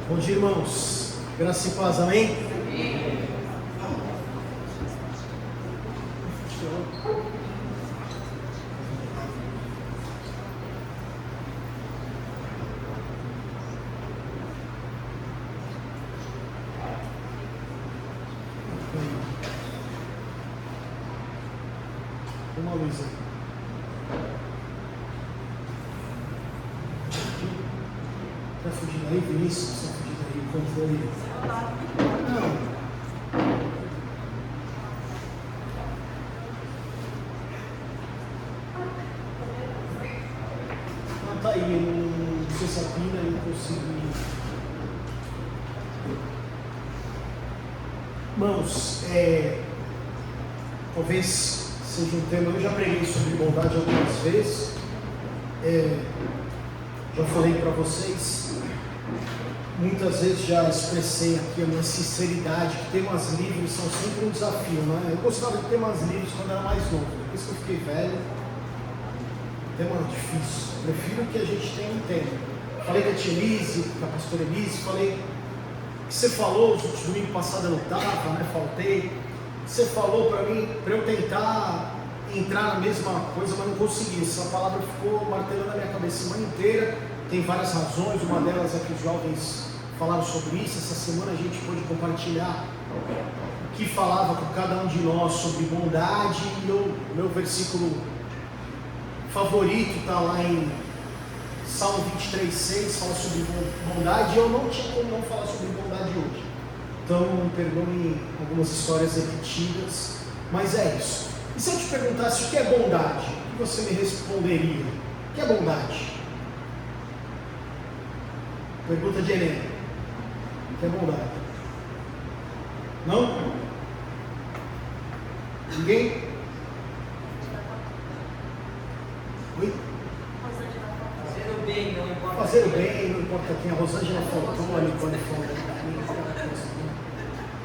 Bom dia, irmãos. Graça e paz, amém? Uma luz aí. Tá fugindo aí, Vinícius? Tá fugindo aí, o controle. Não. Não, tá aí, eu não sei se a pina eu consigo. Irmãos, talvez seja um tema, eu já preguei sobre bondade algumas vezes, já falei para vocês, muitas vezes já expressei aqui a minha sinceridade, que temas livres são sempre um desafio, né? Eu gostava de temas livres quando era mais novo, depois que eu fiquei velho, tema difícil, prefiro que a gente tenha um tema. Falei da tia Elise, da pastora Elise, falei que você falou, os domingo passado eu não estava, né? Faltei. Você falou para mim, para eu tentar entrar na mesma coisa, mas não consegui. Essa palavra ficou martelando na minha cabeça a semana inteira. Tem várias razões, uma delas é que os jovens falaram sobre isso. Essa semana a gente pôde compartilhar o que falava com cada um de nós sobre bondade. E meu versículo favorito está lá em Salmo 23:6, fala sobre bondade, e eu não tinha como não falar sobre bondade hoje. Então, perdoem algumas histórias repetidas, mas é isso. E se eu te perguntasse o que é bondade, o que você me responderia? O que é bondade? Pergunta de Helena. O que é bondade? Não? Ninguém? Oi? Fazer o bem, não importa quem. A Rosângela faltou ali quando falou.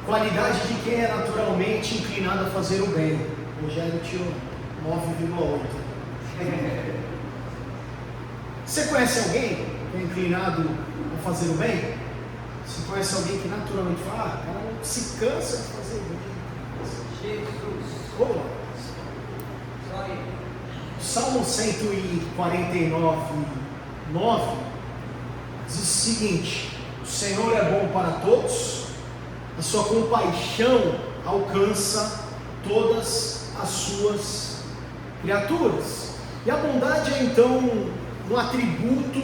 Qualidade de quem é naturalmente inclinado a fazer o bem. O Rogério tirou 9,8. Você conhece alguém que é inclinado a fazer o bem? Você conhece alguém que naturalmente fala, cara não se cansa de fazer o bem? Jesus. Boa. Salmo 149, 9 diz o seguinte: o Senhor é bom para todos, a sua compaixão alcança todas as suas criaturas. E a bondade é então um atributo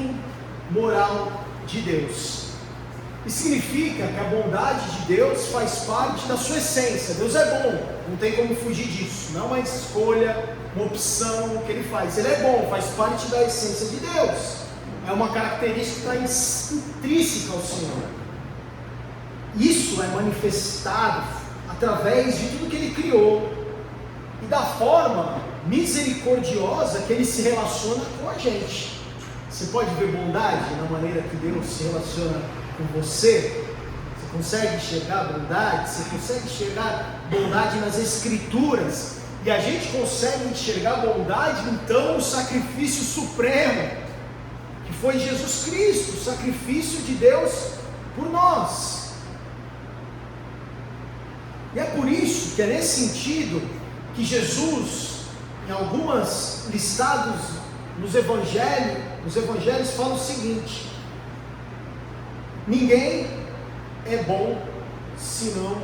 moral de Deus. E significa que a bondade de Deus faz parte da sua essência. Deus é bom, não tem como fugir disso, não é uma escolha, uma opção que Ele faz. Ele é bom, faz parte da essência de Deus. É uma característica intrínseca ao Senhor. Isso é manifestado através de tudo que Ele criou e da forma misericordiosa que Ele se relaciona com a gente. Você pode ver bondade na maneira que Deus se relaciona com você? Você consegue enxergar bondade? Você consegue enxergar bondade nas Escrituras? E a gente consegue enxergar bondade então no sacrifício supremo, que foi Jesus Cristo, o sacrifício de Deus por nós. E é por isso que é nesse sentido que Jesus, em algumas listados nos evangelhos fala o seguinte: ninguém é bom senão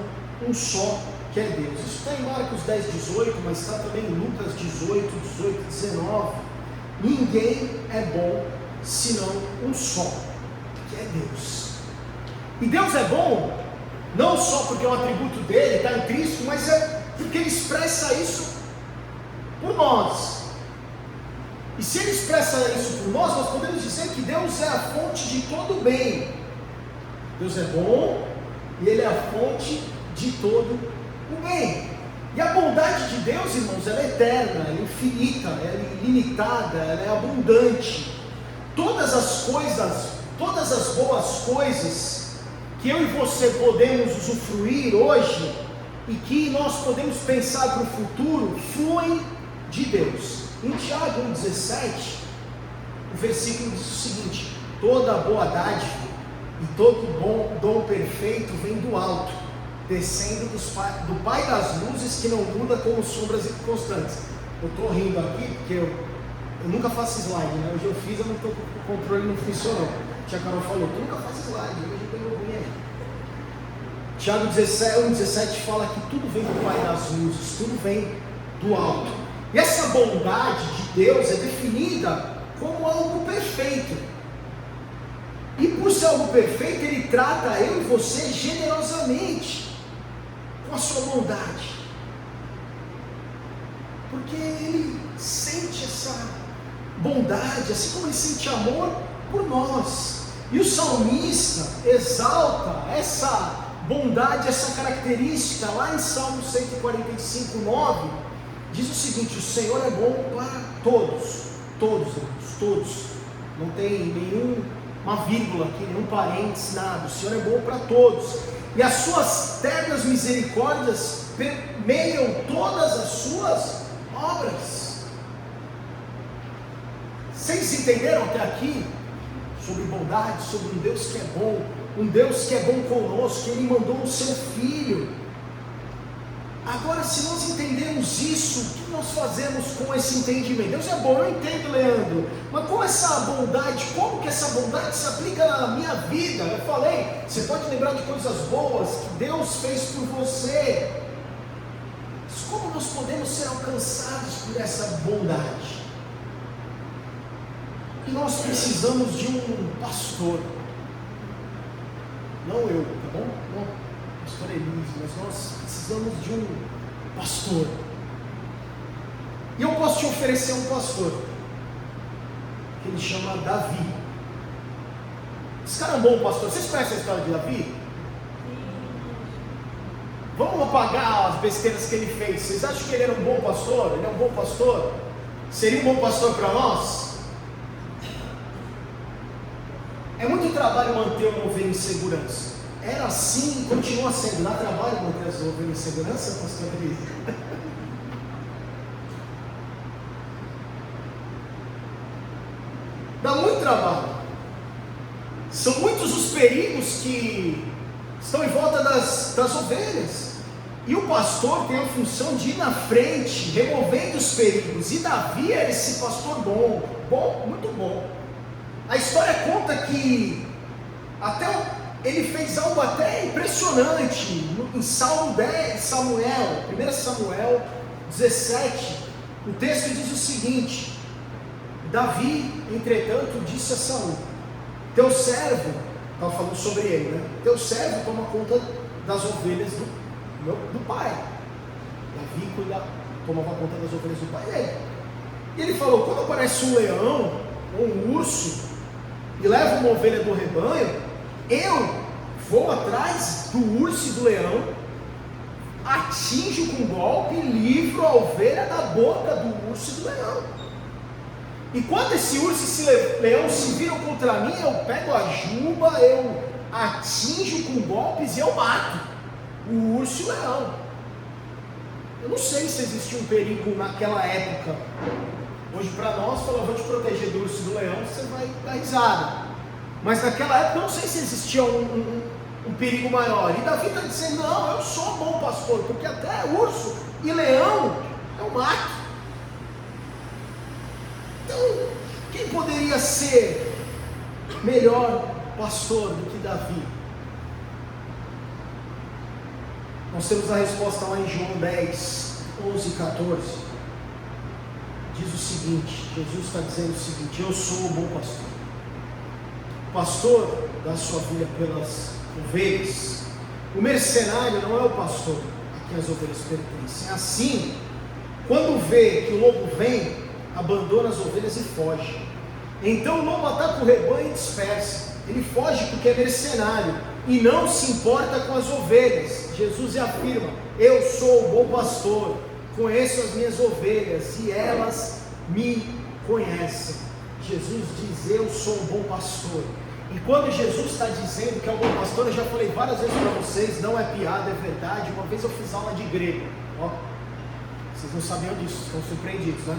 um só, que é Deus. Isso está em Marcos 10:18, mas está também em Lucas 18, 19. Ninguém é bom senão um só, que é Deus. E Deus é bom não só porque é um atributo dele, está intrínseco, mas é porque Ele expressa isso por nós. E se Ele expressa isso por nós podemos dizer que Deus é a fonte de todo bem. Deus é bom e Ele é a fonte de todo o bem. E a bondade de Deus, irmãos, ela é eterna, ela é infinita, ela é ilimitada, ela é abundante. Todas as coisas, todas as boas coisas que eu e você podemos usufruir hoje e que nós podemos pensar para o futuro, fluem de Deus. Em Tiago 1,17, o versículo diz o seguinte: toda boa dádiva E todo bom dom perfeito vem do alto, descendo do Pai das luzes, que não muda como sombras inconstantes. Eu estou rindo aqui porque eu nunca faço slide, né? Hoje eu fiz, o controle não funcionou. A tia Carol falou, tu nunca faz slide, hoje eu tenho ruim aí. Tiago 1,17 fala que tudo vem do Pai das luzes, tudo vem do alto. E essa bondade de Deus é definida como algo perfeito. E por ser algo perfeito, Ele trata eu e você generosamente, com a sua bondade. Porque Ele sente essa bondade, assim como Ele sente amor por nós. E o salmista exalta essa bondade, essa característica, lá em Salmo 145, 9, diz o seguinte: o Senhor é bom para todos, irmãos, todos, não tem nenhuma vírgula aqui, nenhum parênteses, nada, o Senhor é bom para todos, e as suas ternas misericórdias permeiam todas as suas obras. Vocês entenderam até aqui sobre bondade, sobre um Deus que é bom, um Deus que é bom conosco, que Ele mandou o seu Filho. Agora, se nós entendemos isso, o que nós fazemos com esse entendimento? Deus é bom, eu entendo, Leandro, mas com essa bondade, como que essa bondade se aplica na minha vida? Eu falei, você pode lembrar de coisas boas que Deus fez por você, mas como nós podemos ser alcançados por essa bondade? E nós precisamos de um pastor. Não eu, tá bom? Não, pastor Elise, mas nós precisamos de um pastor. E eu posso te oferecer um pastor, que ele chama Davi. Esse cara é um bom pastor. Vocês conhecem a história de Davi? Vamos apagar as besteiras que ele fez. Vocês acham que ele era um bom pastor? Ele é um bom pastor? Seria um bom pastor para nós? É muito trabalho manter uma ovelha em segurança. Era assim e continua sendo. Dá trabalho manter as ovelhas em segurança, pastor Elise? Dá muito trabalho. São muitos os perigos que estão em volta das ovelhas. E o pastor tem a função de ir na frente, removendo os perigos. E Davi é esse pastor bom, muito bom. A história conta que até ele fez algo até impressionante. Em Samuel 1 Samuel 17, o texto diz o seguinte: Davi, entretanto, disse a Saul: teu servo, estava falando sobre ele, né? Teu servo toma conta das ovelhas do pai. Davi tomava conta das ovelhas do pai. E ele falou: quando aparece um leão ou um urso e leva uma ovelha do rebanho, eu vou atrás do urso e do leão, atinjo com golpe e livro a ovelha da boca do urso e do leão. E quando esse urso e esse leão se viram contra mim, eu pego a juba, eu atinjo com golpes e eu mato o urso e o leão. Eu não sei se existia um perigo naquela época. Hoje para nós, falou, vou te proteger do urso e do leão, você vai dar risada. Mas naquela época eu não sei se existia um perigo maior. E Davi está dizendo, não, eu sou um bom pastor, porque até urso e leão eu mato. Então, quem poderia ser melhor pastor do que Davi? Nós temos a resposta lá em João 10, 11 e 14. Diz o seguinte, Jesus está dizendo o seguinte: eu sou o bom pastor. O pastor dá sua vida pelas ovelhas. O mercenário não é o pastor a quem as ovelhas pertencem. Assim, quando vê que o lobo vem, abandona as ovelhas e foge. Então o lobo ataca o rebanho e dispersa. Ele foge porque é mercenário e não se importa com as ovelhas. Jesus afirma: eu sou o bom pastor, conheço as minhas ovelhas e elas me conhecem. Jesus diz: eu sou um bom pastor. E quando Jesus está dizendo que é um bom pastor, eu já falei várias vezes para vocês, não é piada, é verdade. Uma vez eu fiz aula de grego, ó, vocês não sabiam disso, estão surpreendidos, né?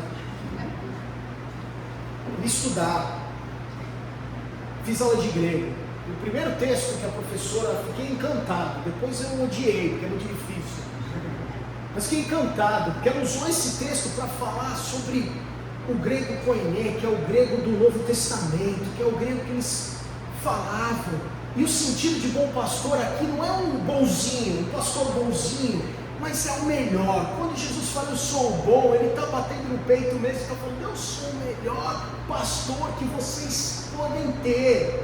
Estudar, fiz aula de grego. O primeiro texto que a professora, fiquei encantado, depois eu odiei, porque é muito difícil. Mas fiquei encantado, porque ela usou esse texto para falar sobre o grego koiné, que é o grego do Novo Testamento, que é o grego que eles falavam. E o sentido de bom pastor aqui não é um bonzinho, um pastor bonzinho, mas é o melhor. Quando Jesus fala eu sou o bom, ele está batendo no peito mesmo, está falando eu sou o melhor pastor que vocês podem ter.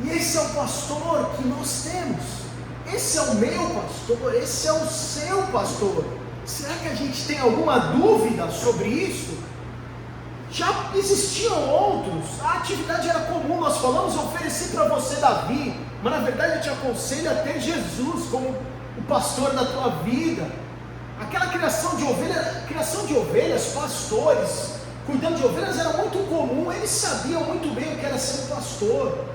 E esse é o pastor que nós temos. Esse é o meu pastor, esse é o seu pastor. Será que a gente tem alguma dúvida sobre isso? Já existiam outros, a atividade era comum, nós falamos, eu ofereci para você Davi, mas na verdade eu te aconselho a ter Jesus como o pastor da tua vida. Aquela criação de ovelhas, pastores, cuidando de ovelhas era muito comum, eles sabiam muito bem o que era ser um pastor.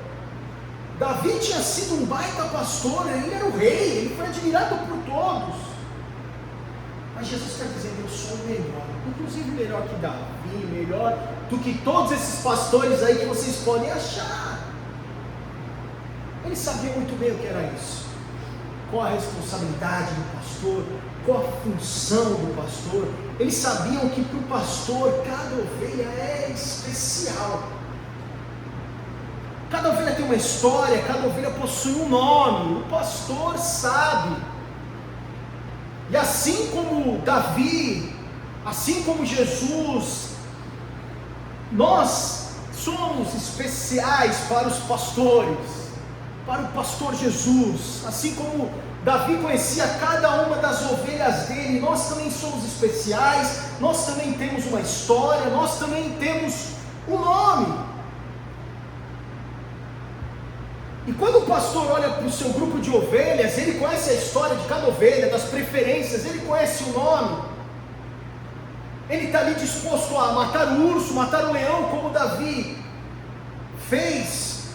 Davi tinha sido um baita pastor, ele era o rei, ele foi admirado por todos. Mas Jesus está dizendo, eu sou o melhor, inclusive melhor que Davi, melhor do que todos esses pastores aí que vocês podem achar. Ele sabia muito bem o que era isso, qual a responsabilidade do pastor, qual a função do pastor. Eles sabiam que para o pastor cada ovelha é especial. Cada ovelha tem uma história, cada ovelha possui um nome, o pastor sabe. E assim como Davi, assim como Jesus, nós somos especiais para os pastores, para o pastor Jesus. Assim como Davi conhecia cada uma das ovelhas dele, nós também somos especiais, nós também temos uma história, nós também temos um nome. E quando o pastor olha para o seu grupo de ovelhas, ele conhece a história de cada ovelha, das preferências, ele conhece o nome. Ele está ali disposto a matar o urso, matar o leão, como Davi fez.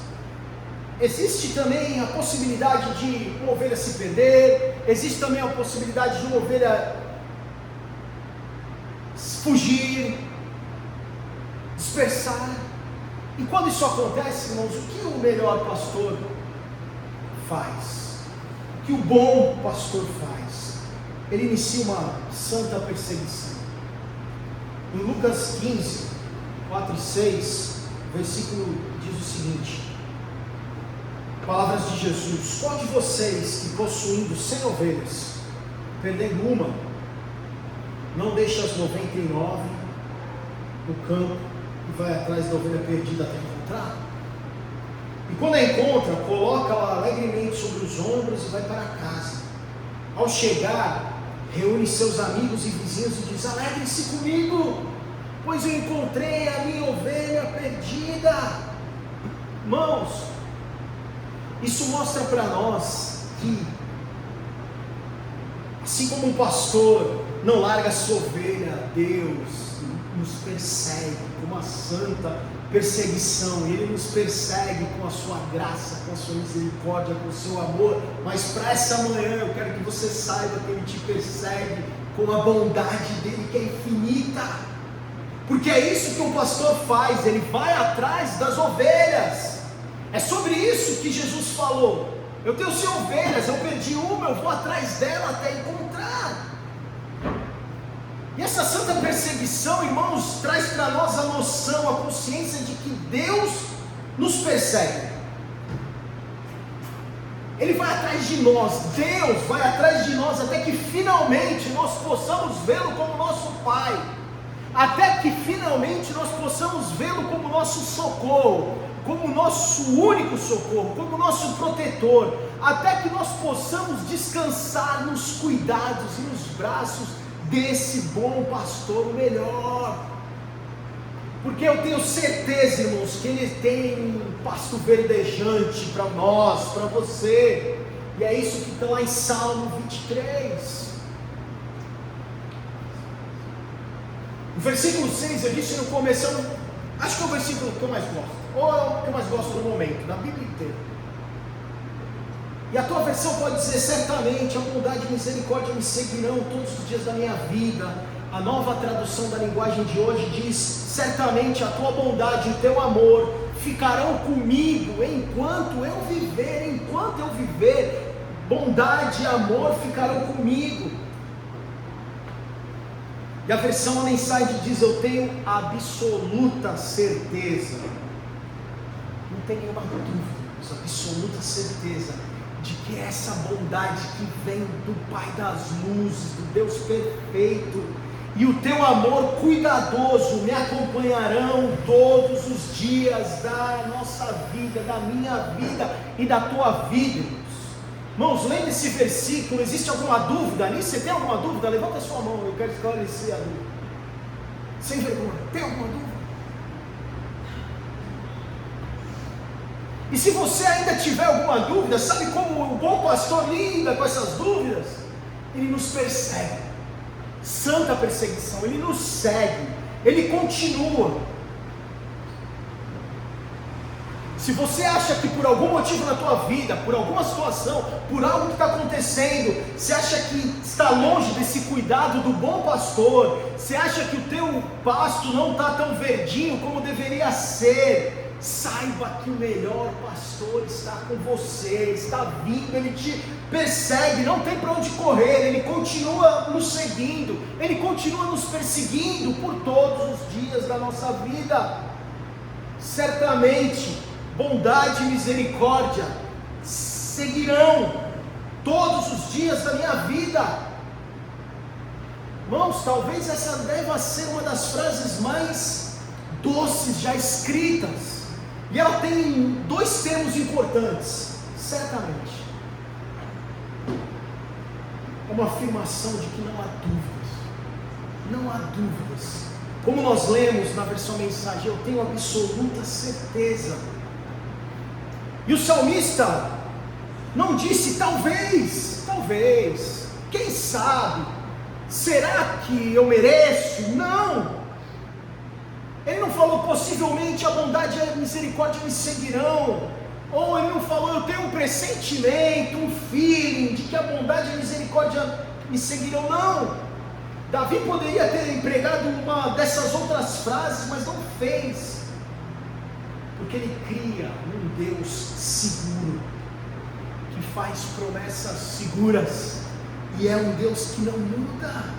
Existe também a possibilidade de uma ovelha se perder, existe também a possibilidade de uma ovelha fugir, dispersar. E quando isso acontece, irmãos, o que o melhor pastor faz? O que o bom pastor faz? Ele inicia uma santa perseguição. Em Lucas 15, 4 e 6, o versículo diz o seguinte: palavras de Jesus: qual de vocês que possuindo 100 ovelhas, perdendo uma, não deixa as 99 no campo e vai atrás da ovelha perdida até encontrar? E quando a encontra, coloca-a alegremente sobre os ombros e vai para casa. Ao chegar, reúne seus amigos e vizinhos e diz: alegrem-se comigo, pois eu encontrei a minha ovelha perdida. Irmãos, isso mostra para nós que, assim como um pastor não larga a sua ovelha, Deus nos persegue com uma santa perseguição. Ele nos persegue com a sua graça, com a sua misericórdia, com o seu amor. Mas para essa manhã eu quero que você saiba que Ele te persegue com a bondade dEle que é infinita, porque é isso que o pastor faz, ele vai atrás das ovelhas. É sobre isso que Jesus falou: eu tenho 100 ovelhas, eu perdi uma, eu vou atrás dela até encontrar. E essa santa perseguição, irmãos, traz para nós a noção, a consciência de que Deus nos persegue. Ele vai atrás de nós, Deus vai atrás de nós, até que finalmente nós possamos vê-lo como nosso Pai, até que finalmente nós possamos vê-lo como nosso socorro, como nosso único socorro, como nosso protetor, até que nós possamos descansar nos cuidados e nos braços desse bom pastor, o melhor. Porque eu tenho certeza, irmãos, que Ele tem um pasto verdejante para nós, para você. E é isso que está lá em Salmo 23. O versículo 6, eu disse no começo, acho que é o versículo que eu mais gosto, ou é o que eu mais gosto no momento, da Bíblia inteira. E a tua versão pode dizer: certamente a bondade e a misericórdia me seguirão todos os dias da minha vida, A nova tradução da linguagem de hoje diz: certamente a tua bondade e o teu amor ficarão comigo enquanto eu viver, bondade e amor ficarão comigo. E a versão A Mensagem diz: eu tenho absoluta certeza, não tem nenhuma dúvida, mas absoluta certeza de que essa bondade que vem do Pai das luzes, do Deus perfeito, e o teu amor cuidadoso me acompanharão todos os dias da nossa vida, da minha vida e da tua vida, irmãos. Irmãos, lendo esse versículo, existe alguma dúvida nisso? Você tem alguma dúvida? Levanta a sua mão, eu quero esclarecer a dúvida. Sem vergonha, tem alguma dúvida? E se você ainda tiver alguma dúvida, sabe como o bom pastor lida com essas dúvidas? Ele nos persegue, santa perseguição, ele nos segue, ele continua. Se você acha que por algum motivo na tua vida, por alguma situação, por algo que está acontecendo, você acha que está longe desse cuidado do bom pastor, você acha que o teu pasto não está tão verdinho como deveria ser, saiba que o melhor pastor está com você, está vindo, ele te persegue, não tem para onde correr, ele continua nos seguindo, ele continua nos perseguindo por todos os dias da nossa vida. Certamente, bondade e misericórdia seguirão todos os dias da minha vida. Irmãos, talvez essa deva ser uma das frases mais doces já escritas. E ela tem dois termos importantes, certamente. Uma afirmação de que não há dúvidas. Não há dúvidas. Como nós lemos na versão Mensagem, eu tenho absoluta certeza. E o salmista não disse talvez, quem sabe, será que eu mereço? Não. Ele não falou possivelmente a bondade e a misericórdia me seguirão, ou ele não falou eu tenho um pressentimento, um feeling de que a bondade e a misericórdia me seguirão, não. Davi poderia ter empregado uma dessas outras frases, mas não fez, porque ele cria um Deus seguro, que faz promessas seguras, e é um Deus que não muda.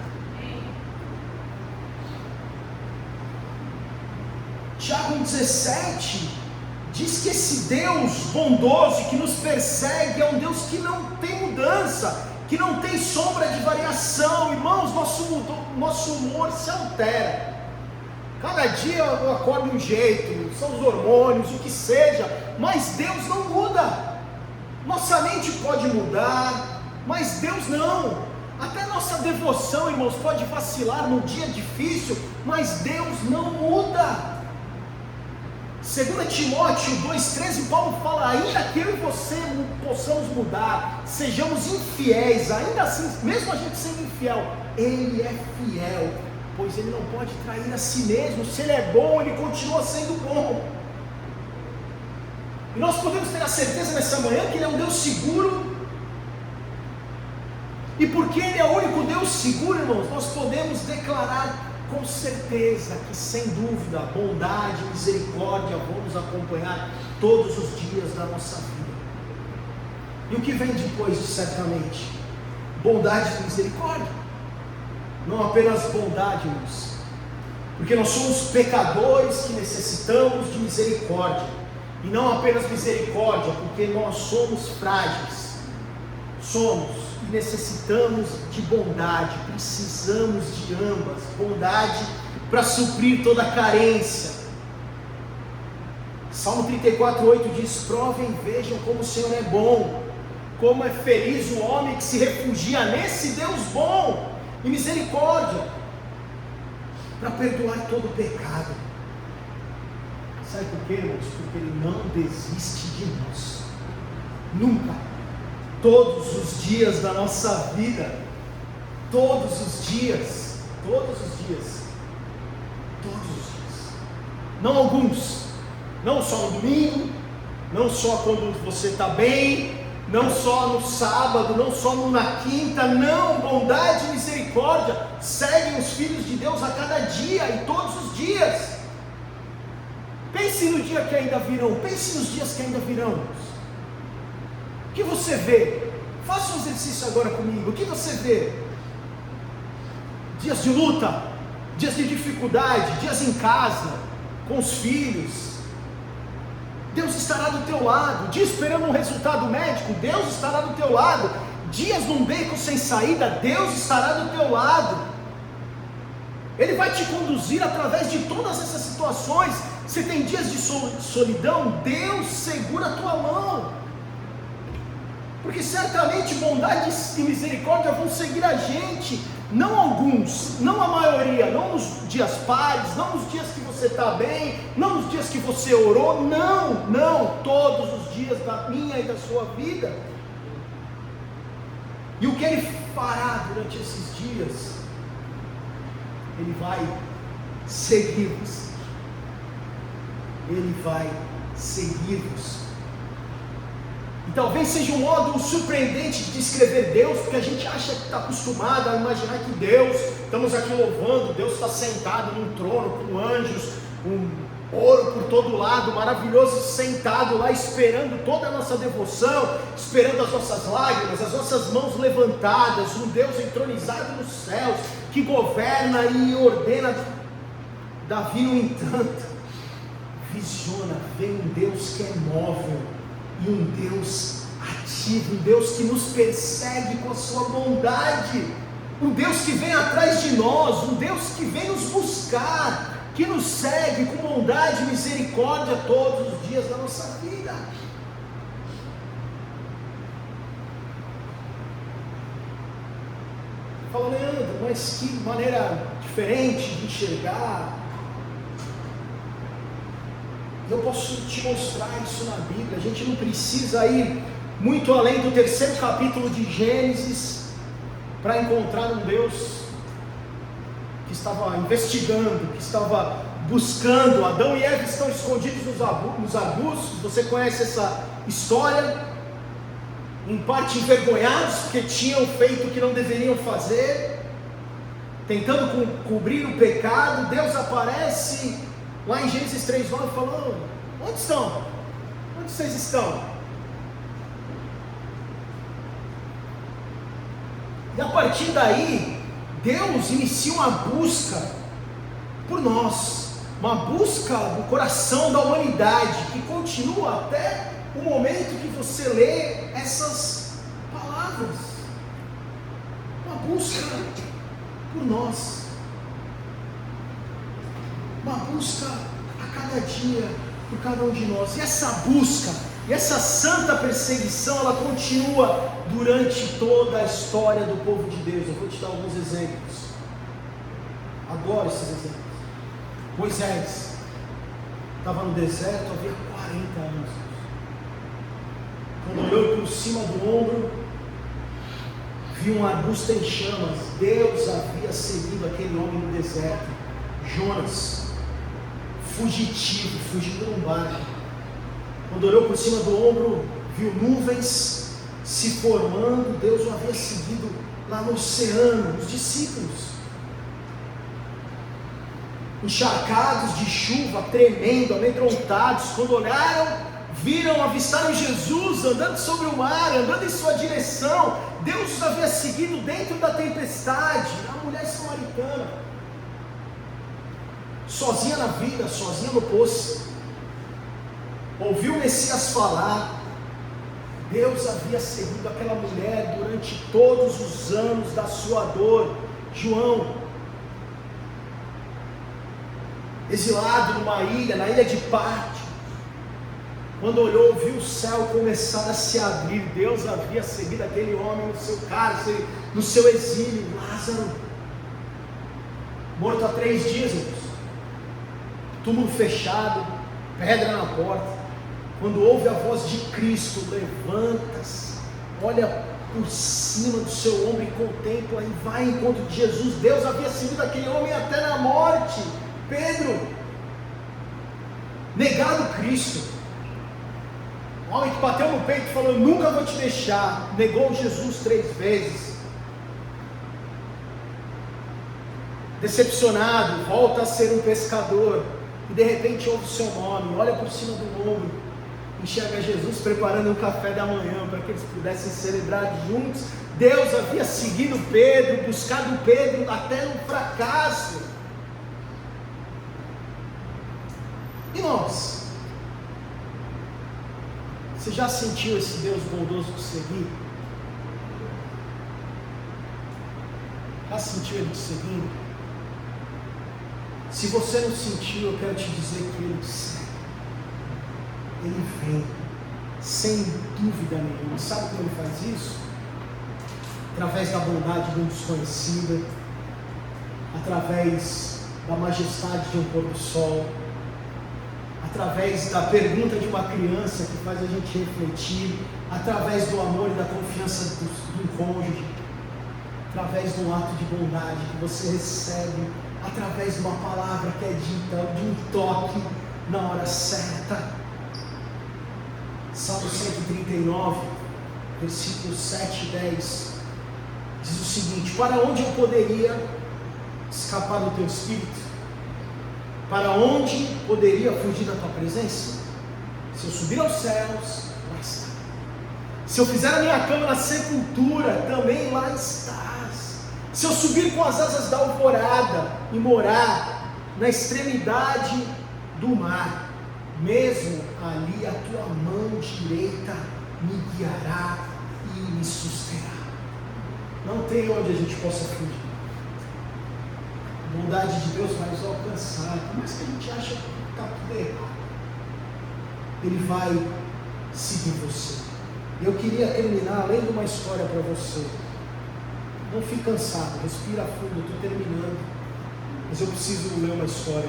Tiago 1,17 diz que esse Deus bondoso que nos persegue é um Deus que não tem mudança, que não tem sombra de variação. Irmãos, nosso humor se altera. Cada dia eu acordo de um jeito, são os hormônios, o que seja, mas Deus não muda. Nossa mente pode mudar, mas Deus não. Até nossa devoção, irmãos, pode vacilar num dia difícil, mas Deus não muda. 2 Timóteo 2,13, Paulo fala: ainda que eu e você possamos mudar, sejamos infiéis, ainda assim, mesmo a gente sendo infiel, Ele é fiel, pois Ele não pode trair a si mesmo. Se Ele é bom, Ele continua sendo bom. E nós podemos ter a certeza nessa manhã que Ele é um Deus seguro, e porque Ele é o único Deus seguro, irmãos, nós podemos declarar com certeza que, sem dúvida, bondade e misericórdia vão nos acompanhar todos os dias da nossa vida. E o que vem depois disso, certamente? Bondade e misericórdia. Não apenas bondade, irmãos, porque nós somos pecadores que necessitamos de misericórdia, e não apenas misericórdia, porque nós somos frágeis, e necessitamos de bondade, precisamos de ambas, bondade para suprir toda a carência. Salmo 34,8 diz: provem e vejam como o Senhor é bom, como é feliz o homem que se refugia nesse Deus bom e misericórdia, para perdoar todo o pecado. Sabe por quê, irmãos? Porque Ele não desiste de nós, nunca. Todos os dias da nossa vida, todos os dias, não alguns, não só no domingo, não só quando você está bem, não só no sábado, não só na quinta, não, bondade e misericórdia misericórdia seguem os filhos de Deus a cada dia e todos os dias. Pense no dia que ainda virão, pense nos dias que ainda virão. O que você vê? Faça um exercício agora comigo. O que você vê? Dias de luta, dias de dificuldade, dias em casa, com os filhos. Deus estará do teu lado. Dia esperando um resultado médico, Deus estará do teu lado. Dias num beco sem saída, Deus estará do teu lado. Ele vai te conduzir através de todas essas situações. Você tem dias de solidão, Deus segura a tua mão, porque certamente bondade e misericórdia vão seguir a gente, não alguns, não a maioria, não nos dias pares, não nos dias que você está bem, não nos dias que você orou, não, todos os dias da minha e da sua vida. E o que Ele fará durante esses dias? Ele vai seguir-vos. Ele vai seguir-vos. E talvez seja um modo surpreendente de descrever Deus, porque a gente acha que está acostumado a imaginar que Deus, estamos aqui louvando, Deus está sentado num trono com anjos, com ouro por todo lado, maravilhoso, sentado lá, esperando toda a nossa devoção, esperando as nossas lágrimas, as nossas mãos levantadas, um Deus entronizado nos céus, que governa e ordena. Davi, no entanto, visiona, vê um Deus que é móvel, e um Deus ativo, um Deus que nos persegue com a sua bondade, um Deus que vem atrás de nós, um Deus que vem nos buscar, que nos segue com bondade e misericórdia todos os dias da nossa vida. Fala, Leandro, mas que maneira diferente de enxergar. Eu posso te mostrar isso na Bíblia. A gente não precisa ir muito além do 3º capítulo de Gênesis para encontrar um Deus que estava investigando, que estava buscando. Adão e Eva estão escondidos nos arbustos. Você conhece essa história? Em parte envergonhados porque tinham feito o que não deveriam fazer, tentando cobrir o pecado. Deus aparece lá em Gênesis 3:9, falando: onde estão? Onde vocês estão? E a partir daí, Deus inicia uma busca por nós, uma busca no coração da humanidade, que continua até o momento que você lê essas palavras. Uma busca por nós, uma busca a cada dia por cada um de nós. E essa busca, e essa santa perseguição, ela continua durante toda a história do povo de Deus. Eu vou te dar alguns exemplos. Adoro esses exemplos. Moisés estava no deserto havia 40 anos. Quando olhou por cima do ombro, viu um arbusto em chamas. Deus havia seguido aquele homem no deserto. Jonas, fugitivo, fugindo num barco. Quando olhou por cima do ombro, viu nuvens se formando. Deus o havia seguido lá no oceano. Os discípulos, encharcados de chuva, tremendo, amedrontados, quando olharam, viram, avistaram Jesus andando sobre o mar, andando em sua direção. Deus os havia seguido dentro da tempestade. A mulher samaritana, sozinha na vida, sozinha no poço, ouviu o Messias falar. Deus havia seguido aquela mulher durante todos os anos da sua dor. João, exilado numa ilha, na ilha de Pátio, quando olhou, viu o céu começar a se abrir. Deus havia seguido aquele homem no seu cárcere, no seu exílio. Lázaro, morto há 3 dias, irmãos, túmulo fechado, pedra na porta. Quando ouve a voz de Cristo, levanta-se, olha por cima do seu ombro e contempla, e vai em encontro de Jesus. Deus havia seguido aquele homem até na morte. Pedro, negado Cristo, um homem que bateu no peito e falou: eu nunca vou te deixar, negou Jesus 3 vezes. decepcionado, volta a ser um pescador, e de repente ouve o seu nome, olha por cima do ombro, enxerga Jesus preparando um café da manhã para que eles pudessem celebrar juntos. Deus havia seguido Pedro, buscado Pedro até no fracasso. E nós? Você já sentiu esse Deus bondoso te seguir? Já sentiu Ele te seguindo? Se você não sentiu, eu quero te dizer que Ele te segue. Ele vem, sem dúvida nenhuma. Sabe como Ele faz isso? Através da bondade de um desconhecido, através da majestade de um pôr do sol, através da pergunta de uma criança que faz a gente refletir, através do amor e da confiança do cônjuge, através de um ato de bondade que você recebe, através de uma palavra que é dita, de um toque na hora certa. Salmo 139, versículos 7 e 10, diz o seguinte: para onde eu poderia escapar do teu espírito? Para onde poderia fugir da tua presença? Se eu subir aos céus, lá está. Se eu fizer a minha cama na sepultura, também lá estás. Se eu subir com as asas da alvorada e morar na extremidade do mar, mesmo ali a tua mão direita me guiará e me susterá. Não tem onde a gente possa fugir. A bondade de Deus vai nos alcançar, por mais que a gente ache que está tudo errado, Ele vai seguir você. Eu queria terminar lendo uma história para você. Não fique cansado, respira fundo, eu estou terminando, mas eu preciso ler uma história.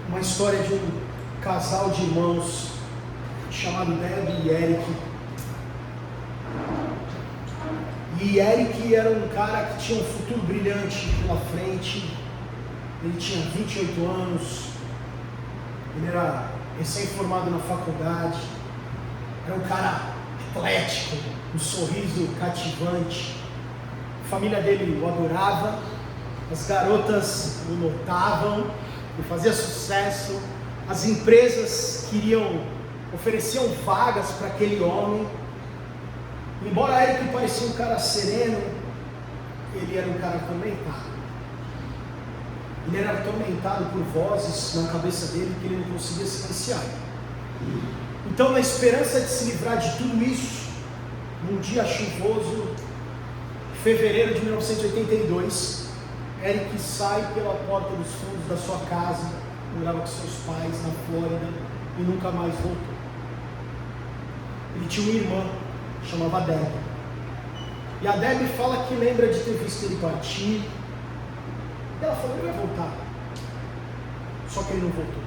Uma história de um casal de irmãos chamado Debbie e Eric. E Eric era um cara que tinha um futuro brilhante pela frente. Ele tinha 28 anos, ele era recém-formado na faculdade, era um cara atlético, um sorriso cativante. A família dele o adorava, as garotas o notavam, ele fazia sucesso, as empresas ofereciam vagas para aquele homem. Embora Eric parecia um cara sereno, ele era um cara atormentado. Ele era atormentado por vozes na cabeça dele que ele não conseguia silenciar. Então, na esperança de se livrar de tudo isso, num dia chuvoso, fevereiro de 1982, Eric sai pela porta dos fundos da sua casa, morava com seus pais na Flórida e nunca mais voltou. Ele tinha uma irmã, chamava Debbie. E a Debbie fala que lembra de ter visto ele partir. E ela falou: ele vai voltar. Só que ele não voltou.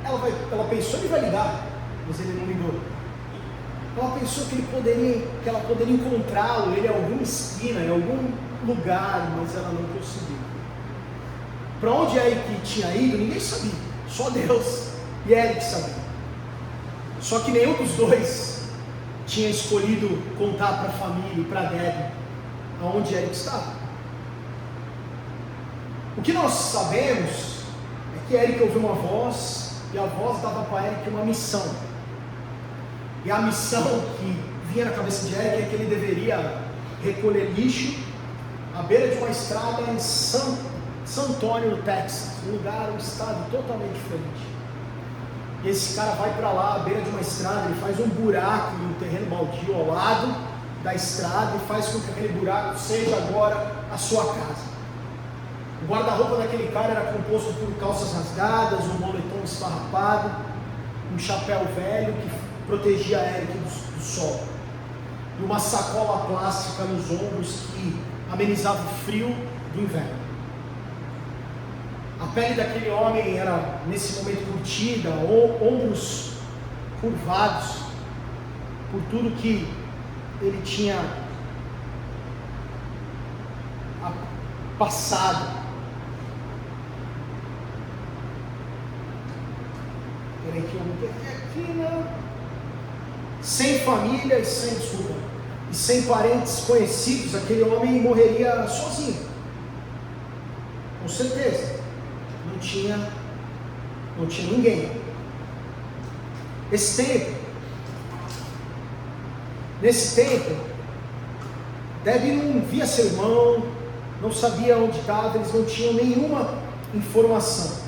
Ela pensou que ele vai ligar, mas ele não ligou. Ela pensou que ela poderia encontrá-lo, ele em alguma esquina, em algum lugar, mas ela não conseguiu. Para onde Eric tinha ido, ninguém sabia, só Deus e Eric sabia. Só que nenhum dos dois tinha escolhido contar para a família e para Debbie aonde Eric estava. O que nós sabemos é que Eric ouviu uma voz, e a voz dava para Eric uma missão. E a missão que vinha na cabeça de Eric é que ele deveria recolher lixo à beira de uma estrada em San Antonio, no Texas, um estado totalmente diferente. E esse cara vai para lá, à beira de uma estrada, ele faz um buraco em um terreno baldio ao lado da estrada e faz com que aquele buraco seja agora a sua casa. O guarda-roupa daquele cara era composto por calças rasgadas, um moletom esfarrapado, um chapéu velho que protegia Eric do sol, e uma sacola plástica nos ombros que amenizava o frio do inverno. A pele daquele homem era, nesse momento, curtida, ombros curvados, por tudo que ele tinha passado. Peraí que eu vou perder aqui, né? Sem família e sem desculpa. e sem parentes conhecidos, aquele homem morreria sozinho. Com certeza. Não tinha ninguém. Nesse tempo, Debbie não via seu irmão, não sabia onde estava, eles não tinham nenhuma informação.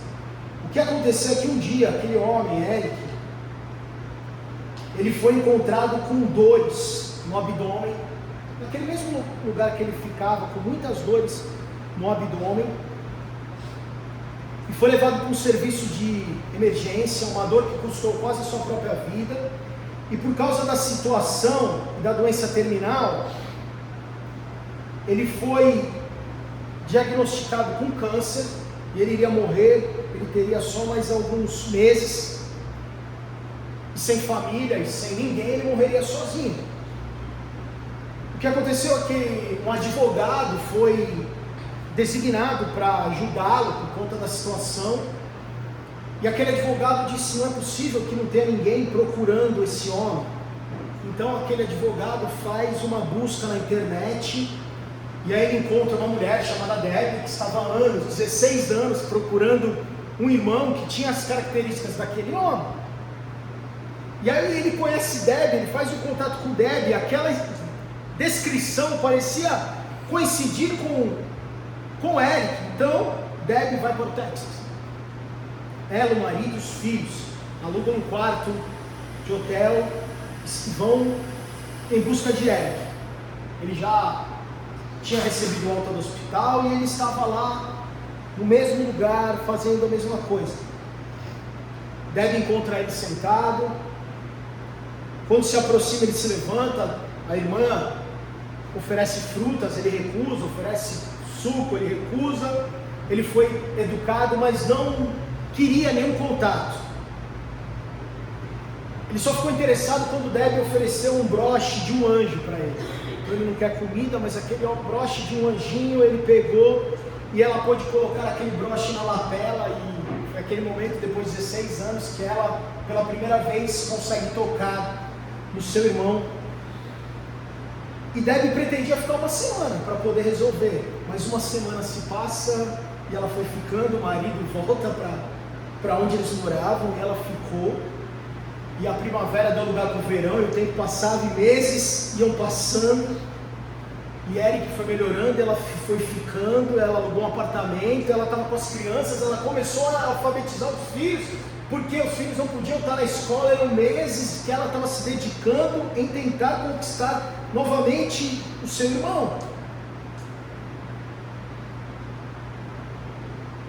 O que aconteceu é que um dia, aquele homem, Eric, ele foi encontrado com dores no abdômen, naquele mesmo lugar que ele ficava, com muitas dores no abdômen, e foi levado para um serviço de emergência, uma dor que custou quase a sua própria vida, e por causa da situação da doença terminal, ele foi diagnosticado com câncer, e ele iria morrer, ele teria só mais alguns meses, e sem família, e sem ninguém, ele morreria sozinho. O que aconteceu é que um advogado foi designado para ajudá-lo por conta da situação, e aquele advogado disse: não é possível que não tenha ninguém procurando esse homem. Então aquele advogado faz uma busca na internet, e aí ele encontra uma mulher chamada Debbie, que estava há 16 anos, procurando um irmão que tinha as características daquele homem. E aí ele conhece Debbie, ele faz um contato com Debbie, aquela descrição parecia coincidir com Eric. Então Debbie vai para o Texas, ela, o marido e os filhos alugam um quarto de hotel e vão em busca de Eric. Ele já tinha recebido alta do hospital e ele estava lá no mesmo lugar fazendo a mesma coisa. Debbie encontra ele sentado. Quando se aproxima, ele se levanta, a irmã oferece frutas, ele recusa, oferece suco, ele recusa. Ele foi educado, mas não queria nenhum contato. Ele só ficou interessado quando Debbie ofereceu um broche de um anjo para ele. Então ele não quer comida, mas aquele broche de um anjinho ele pegou, e ela pôde colocar aquele broche na lapela, e foi aquele momento, depois de 16 anos, que ela pela primeira vez consegue tocar no seu irmão. E Debbie pretendia ficar uma semana para poder resolver, mas uma semana se passa e ela foi ficando, o marido volta para onde eles moravam, e ela ficou. E a primavera deu lugar para o verão, e o tempo passava, e meses iam passando, e Eric foi melhorando, ela foi ficando, ela alugou um apartamento, ela estava com as crianças, ela começou a alfabetizar os filhos, porque os filhos não podiam estar na escola, eram meses que ela estava se dedicando em tentar conquistar novamente o seu irmão.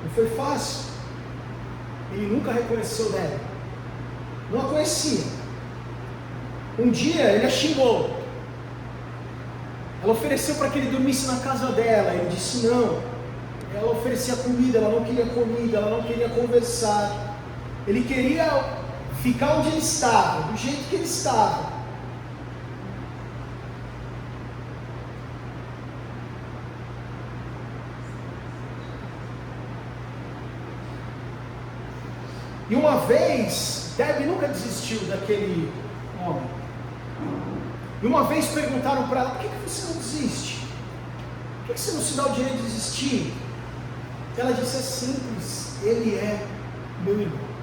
Não foi fácil. Ele nunca reconheceu Debbie, não a conhecia. Um dia ele a xingou, ela ofereceu para que ele dormisse na casa dela, ele disse não. Ela oferecia comida, ela não queria comida, ela não queria conversar. Ele queria ficar onde ele estava, do jeito que ele estava. E uma vez, Debbie nunca desistiu daquele homem. E uma vez perguntaram para ela: por que você não desiste? Por que você não se dá o direito de desistir? Ela disse: é simples, ele é meu irmão.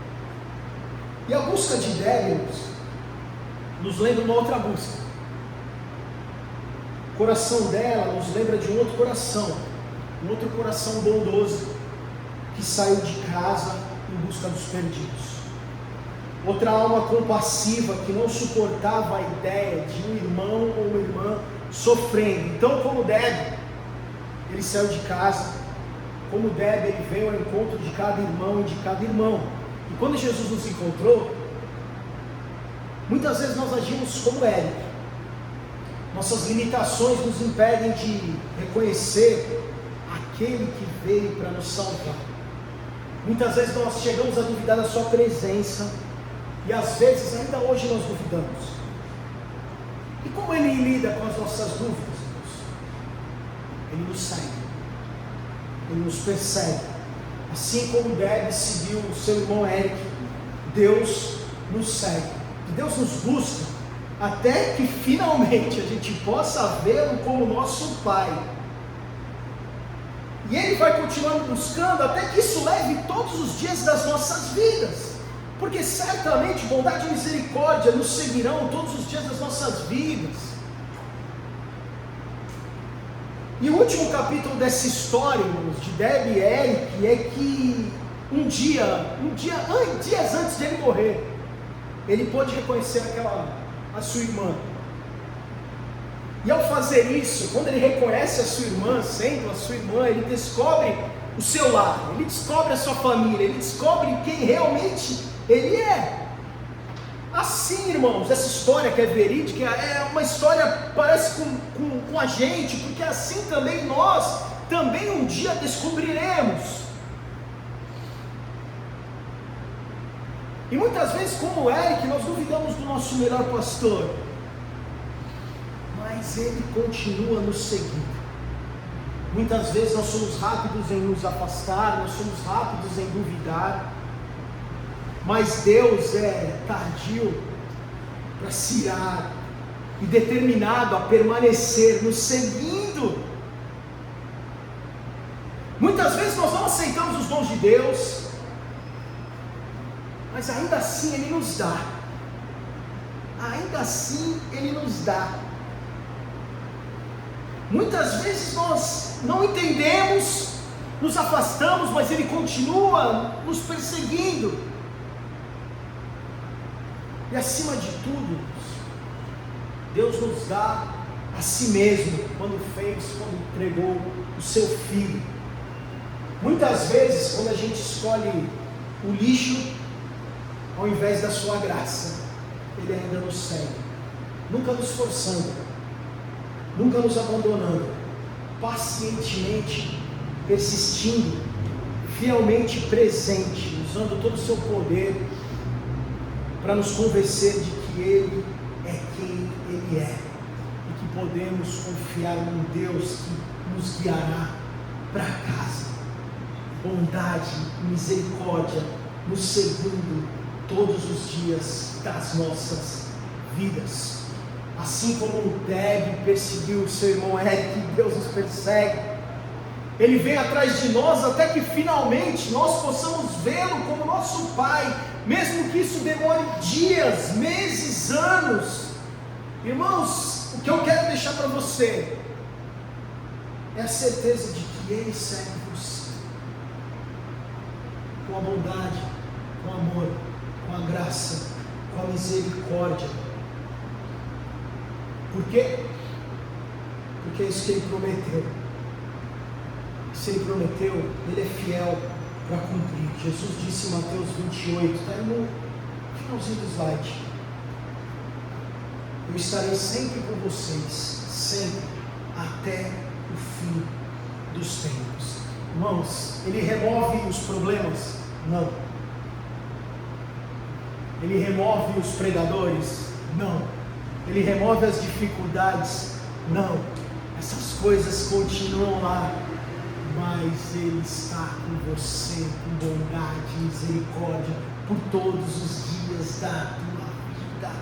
E a busca de Debbie nos lembra uma outra busca. O coração dela nos lembra de um outro coração bondoso, que saiu de casa em busca dos perdidos. Outra alma compassiva que não suportava a ideia de um irmão ou uma irmã sofrendo. Então, como Debbie, ele saiu de casa. Como Debbie, ele veio ao encontro de cada irmão e de cada irmão. E quando Jesus nos encontrou, muitas vezes nós agimos como Eric. Nossas limitações nos impedem de reconhecer aquele que veio para nos salvar. Muitas vezes nós chegamos a duvidar da sua presença, e às vezes ainda hoje nós duvidamos. E como ele lida com as nossas dúvidas, Deus? Ele nos segue, ele nos persegue. Assim como Debbie seguiu o seu irmão Eric, Deus nos segue. E Deus nos busca até que finalmente a gente possa vê-lo como nosso Pai. E Ele vai continuando buscando até que isso leve todos os dias das nossas vidas, porque certamente bondade e misericórdia nos seguirão todos os dias das nossas vidas. E o último capítulo dessa história, irmãos, de Deb e Eric, é que dias antes de ele morrer, ele pôde reconhecer a sua irmã. E ao fazer isso, quando ele reconhece a sua irmã, sendo a sua irmã, ele descobre o seu lar, ele descobre a sua família, ele descobre quem realmente ele é. Assim, irmãos, essa história que é verídica, é uma história, parece com a gente, porque assim também nós, também um dia descobriremos. E muitas vezes, como o Eric, nós duvidamos do nosso melhor pastor, mas ele continua nos seguindo. Muitas vezes nós somos rápidos em nos afastar, nós somos rápidos em duvidar, mas Deus é tardio para se irar e determinado a permanecer nos seguindo. Muitas vezes nós não aceitamos os dons de Deus, mas ainda assim Ele nos dá. Ainda assim Ele nos dá. Muitas vezes nós não entendemos, nos afastamos, mas Ele continua nos perseguindo. E acima de tudo, Deus nos dá a si mesmo, quando entregou o seu Filho. Muitas vezes, quando a gente escolhe o lixo, ao invés da sua graça, Ele ainda nos segue, nunca nos forçando, nunca nos abandonando, pacientemente persistindo, fielmente presente, usando todo o seu poder para nos convencer de que Ele é quem Ele é e que podemos confiar num Deus que nos guiará para casa. Bondade e misericórdia nos seguindo todos os dias das nossas vidas. Assim como o Deb perseguiu o seu irmão Eric, Deus nos persegue. Ele vem atrás de nós até que finalmente nós possamos vê-lo como nosso Pai, mesmo que isso demore dias, meses, anos. Irmãos, o que eu quero deixar para você é a certeza de que Ele segue você com a bondade, com o amor, com a graça, com a misericórdia. Por quê? Porque é isso que Ele prometeu. Se Ele prometeu, Ele é fiel para cumprir. Jesus disse em Mateus 28, está aí no finalzinho do slide: eu estarei sempre com vocês, sempre, até o fim dos tempos. Irmãos, Ele remove os problemas? Não. Ele remove os predadores? Não. Ele remove as dificuldades? Não. Essas coisas continuam lá, mas Ele está com você, com bondade e misericórdia, por todos os dias da tua vida.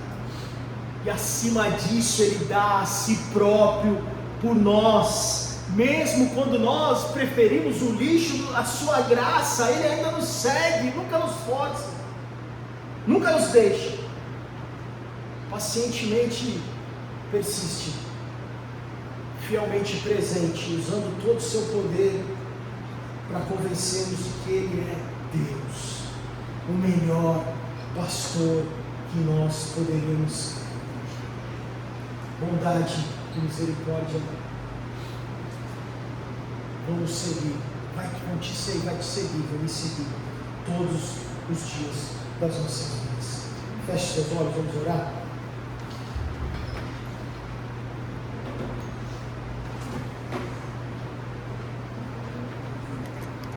E acima disso, Ele dá a si próprio por nós. Mesmo quando nós preferimos o lixo, a sua graça, Ele ainda nos segue, nunca nos força, nunca nos deixa. Pacientemente persiste, fielmente presente, usando todo o seu poder para convencermos de que Ele é Deus, o melhor pastor que nós poderíamos. Bondade e misericórdia vão nos seguir, vão te seguir, vão me seguir todos os dias das nossas vidas. Feche seus olhos, vamos orar.